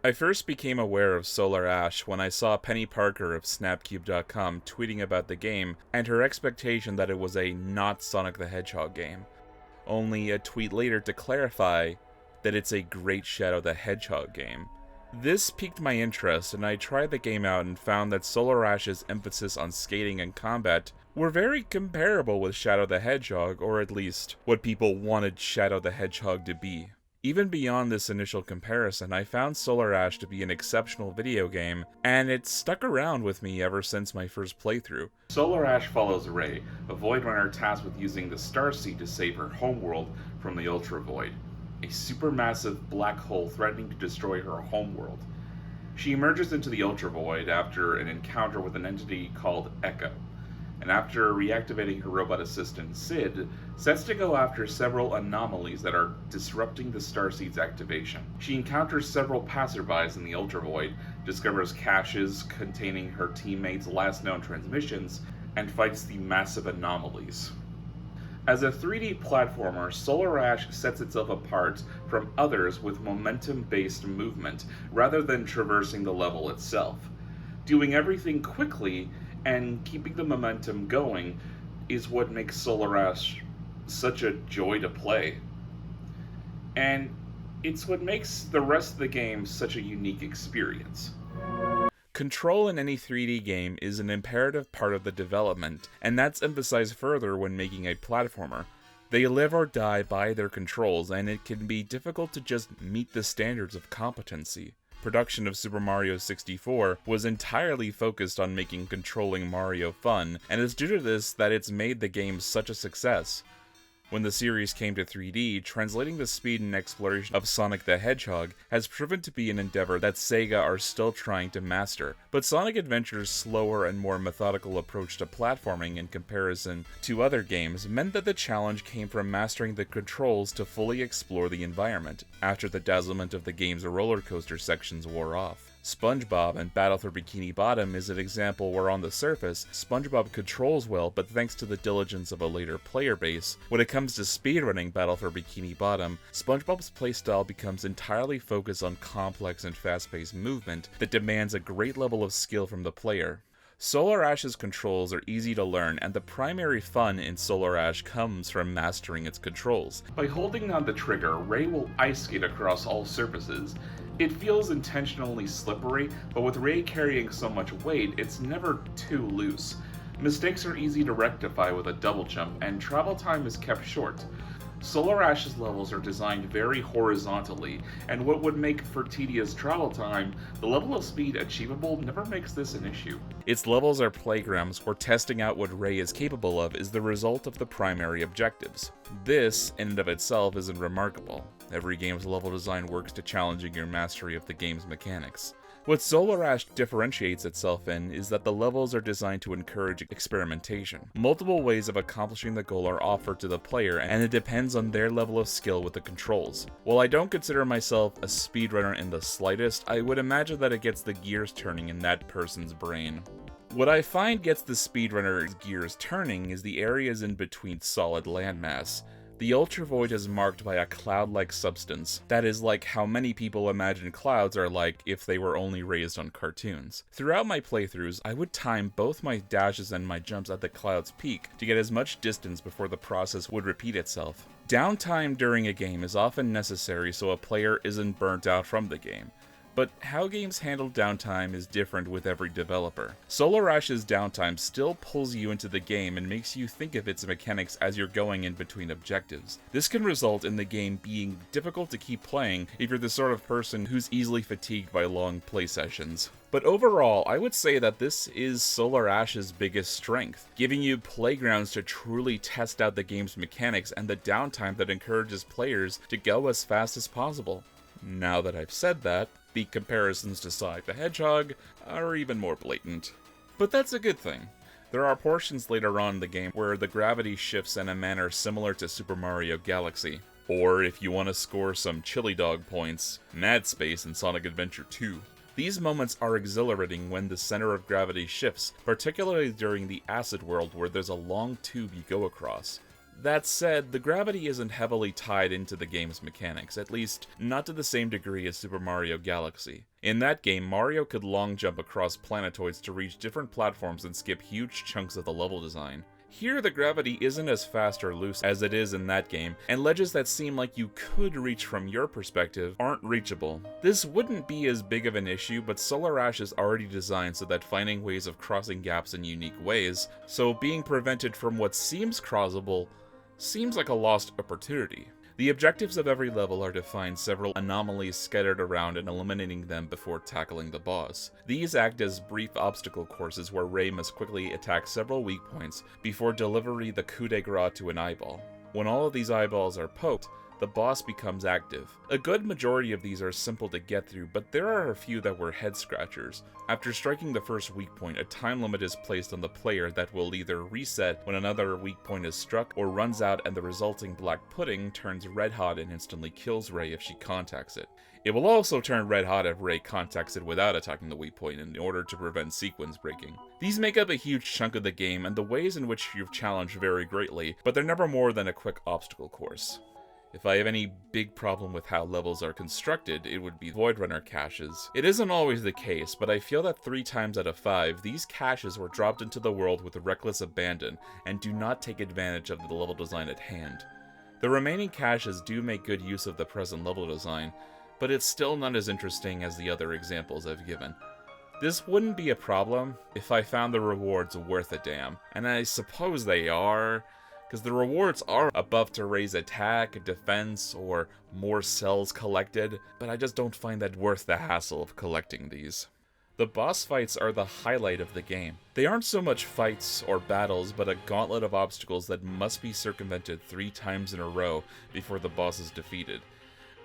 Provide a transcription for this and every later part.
I first became aware of Solar Ash when I saw Penny Parker of SnapCube.com tweeting about the game and her expectation that it was a not Sonic the Hedgehog game, only a tweet later to clarify that it's a great Shadow the Hedgehog game. This piqued my interest, and I tried the game out and found that Solar Ash's emphasis on skating and combat were very comparable with Shadow the Hedgehog, or at least what people wanted Shadow the Hedgehog to be. Even beyond this initial comparison, I found Solar Ash to be an exceptional video game, and it's stuck around with me ever since my first playthrough. Solar Ash follows Ray, a Void Runner tasked with using the Starseed to save her homeworld from the Ultra Void, a supermassive black hole threatening to destroy her homeworld. She emerges into the Ultra Void after an encounter with an entity called Echo, and after reactivating her robot assistant Sid, sets to go after several anomalies that are disrupting the Starseed's activation. She encounters several passerbys in the Ultra Void, discovers caches containing her teammates' last known transmissions, and fights the massive anomalies. As a 3D platformer, Solar Ash sets itself apart from others with momentum-based movement, rather than traversing the level itself. Doing everything quickly and keeping the momentum going is what makes Solar Ash such a joy to play. And it's what makes the rest of the game such a unique experience. Control in any 3D game is an imperative part of the development, and that's emphasized further when making a platformer. They live or die by their controls, and it can be difficult to just meet the standards of competency. Production of Super Mario 64 was entirely focused on making controlling Mario fun, and it's due to this that it's made the game such a success. When the series came to 3D, translating the speed and exploration of Sonic the Hedgehog has proven to be an endeavor that Sega are still trying to master, but Sonic Adventure's slower and more methodical approach to platforming in comparison to other games meant that the challenge came from mastering the controls to fully explore the environment, after the dazzlement of the game's roller coaster sections wore off. SpongeBob and Battle for Bikini Bottom is an example where on the surface, SpongeBob controls well, but thanks to the diligence of a later player base, when it comes to speedrunning Battle for Bikini Bottom, SpongeBob's playstyle becomes entirely focused on complex and fast-paced movement that demands a great level of skill from the player. Solar Ash's controls are easy to learn, and the primary fun in Solar Ash comes from mastering its controls. By holding down the trigger, Ray will ice skate across all surfaces. It feels intentionally slippery, but with Ray carrying so much weight, it's never too loose. Mistakes are easy to rectify with a double jump, and travel time is kept short. Solar Ash's levels are designed very horizontally, and what would make for tedious travel time, the level of speed achievable never makes this an issue. Its levels are playgrounds where testing out what Ray is capable of is the result of the primary objectives. This, in and of itself, isn't remarkable. Every game's level design works to challenging your mastery of the game's mechanics. What Solar Ash differentiates itself in is that the levels are designed to encourage experimentation. Multiple ways of accomplishing the goal are offered to the player, and it depends on their level of skill with the controls. While I don't consider myself a speedrunner in the slightest, I would imagine that it gets the gears turning in that person's brain. What I find gets the speedrunner's gears turning is the areas in between solid landmass. The Ultra Void is marked by a cloud-like substance. That is like how many people imagine clouds are like if they were only raised on cartoons. Throughout my playthroughs, I would time both my dashes and my jumps at the cloud's peak to get as much distance before the process would repeat itself. Downtime during a game is often necessary so a player isn't burnt out from the game. But how games handle downtime is different with every developer. Solar Ash's downtime still pulls you into the game and makes you think of its mechanics as you're going in between objectives. This can result in the game being difficult to keep playing if you're the sort of person who's easily fatigued by long play sessions. But overall, I would say that this is Solar Ash's biggest strength, giving you playgrounds to truly test out the game's mechanics and the downtime that encourages players to go as fast as possible. Now that I've said that, the comparisons to Sonic the Hedgehog are even more blatant. But that's a good thing. There are portions later on in the game where the gravity shifts in a manner similar to Super Mario Galaxy. Or, if you want to score some chili dog points, Mad Space in Sonic Adventure 2. These moments are exhilarating when the center of gravity shifts, particularly during the acid world where there's a long tube you go across. That said, the gravity isn't heavily tied into the game's mechanics, at least not to the same degree as Super Mario Galaxy. In that game, Mario could long jump across planetoids to reach different platforms and skip huge chunks of the level design. Here, the gravity isn't as fast or loose as it is in that game, and ledges that seem like you could reach from your perspective aren't reachable. This wouldn't be as big of an issue, but Solar Ash is already designed so that finding ways of crossing gaps in unique ways, so being prevented from what seems crossable seems like a lost opportunity. The objectives of every level are to find several anomalies scattered around and eliminating them before tackling the boss. These act as brief obstacle courses where Ray must quickly attack several weak points before delivering the coup de grace to an eyeball. When all of these eyeballs are poked, the boss becomes active. A good majority of these are simple to get through, but there are a few that were head-scratchers. After striking the first weak point, a time limit is placed on the player that will either reset when another weak point is struck, or runs out and the resulting black pudding turns red hot and instantly kills Ray if she contacts it. It will also turn red hot if Ray contacts it without attacking the weak point in order to prevent sequence breaking. These make up a huge chunk of the game, and the ways in which you've challenged vary greatly, but they're never more than a quick obstacle course. If I have any big problem with how levels are constructed, it would be Void Runner caches. It isn't always the case, but I feel that 3 times out of 5, these caches were dropped into the world with reckless abandon, and do not take advantage of the level design at hand. The remaining caches do make good use of the present level design, but it's still not as interesting as the other examples I've given. This wouldn't be a problem if I found the rewards worth a damn, and I suppose they are, because the rewards are a buff to raise attack, defense, or more cells collected, but I just don't find that worth the hassle of collecting these. The boss fights are the highlight of the game. They aren't so much fights or battles, but a gauntlet of obstacles that must be circumvented 3 times in a row before the boss is defeated.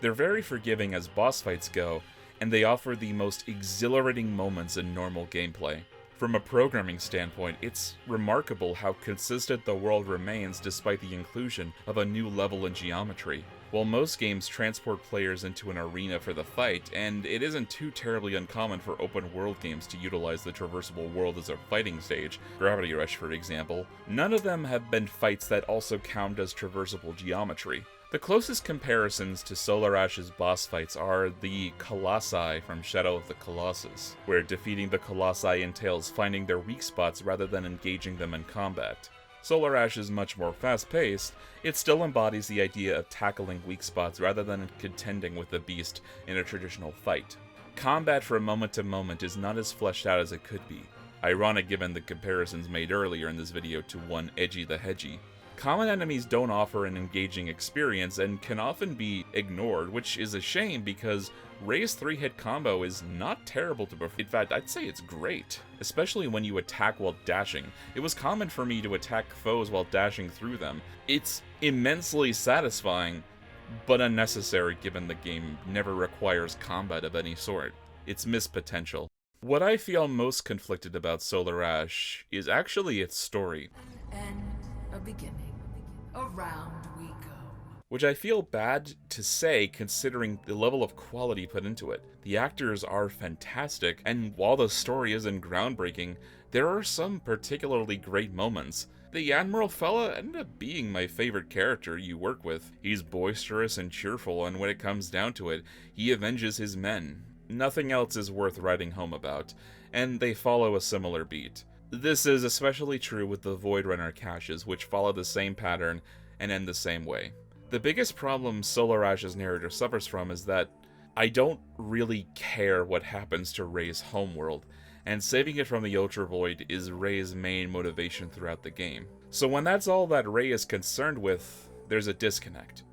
They're very forgiving as boss fights go, and they offer the most exhilarating moments in normal gameplay. From a programming standpoint, it's remarkable how consistent the world remains despite the inclusion of a new level in geometry. While most games transport players into an arena for the fight, and it isn't too terribly uncommon for open world games to utilize the traversable world as a fighting stage, Gravity Rush for example, none of them have been fights that also count as traversable geometry. The closest comparisons to Solar Ash's boss fights are the Colossi from Shadow of the Colossus, where defeating the Colossi entails finding their weak spots rather than engaging them in combat. Solar Ash is much more fast-paced. It still embodies the idea of tackling weak spots rather than contending with the beast in a traditional fight. Combat from moment to moment is not as fleshed out as it could be, ironic given the comparisons made earlier in this video to one Edgy the Hedgy. Common enemies don't offer an engaging experience and can often be ignored, which is a shame because Ray's 3-hit combo is not terrible to perform. In fact, I'd say it's great, especially when you attack while dashing. It was common for me to attack foes while dashing through them. It's immensely satisfying, but unnecessary given the game never requires combat of any sort. It's missed potential. What I feel most conflicted about Solar Ash is actually its story. A beginning. Around we go. Which I feel bad to say considering the level of quality put into it. The actors are fantastic, and while the story isn't groundbreaking, there are some particularly great moments. The Admiral fella ended up being my favorite character you work with. He's boisterous and cheerful, and when it comes down to it, he avenges his men. Nothing else is worth writing home about, and they follow a similar beat. This is especially true with the Void Runner caches, which follow the same pattern and end the same way. The biggest problem Solar Ash's narrator suffers from is that I don't really care what happens to Ray's homeworld, and saving it from the Ultra Void is Ray's main motivation throughout the game. So when that's all that Ray is concerned with, there's a disconnect.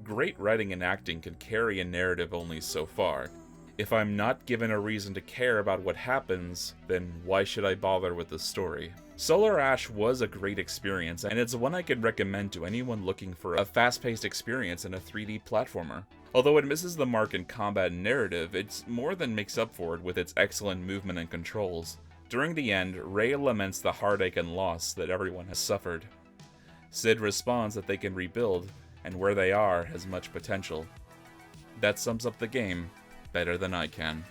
Great writing and acting can carry a narrative only so far. If I'm not given a reason to care about what happens, then why should I bother with the story? Solar Ash was a great experience, and it's one I could recommend to anyone looking for a fast-paced experience in a 3D platformer. Although it misses the mark in combat and narrative, it's more than makes up for it with its excellent movement and controls. During the end, Ray laments the heartache and loss that everyone has suffered. Sid responds that they can rebuild, and where they are has much potential. That sums up the game better than I can.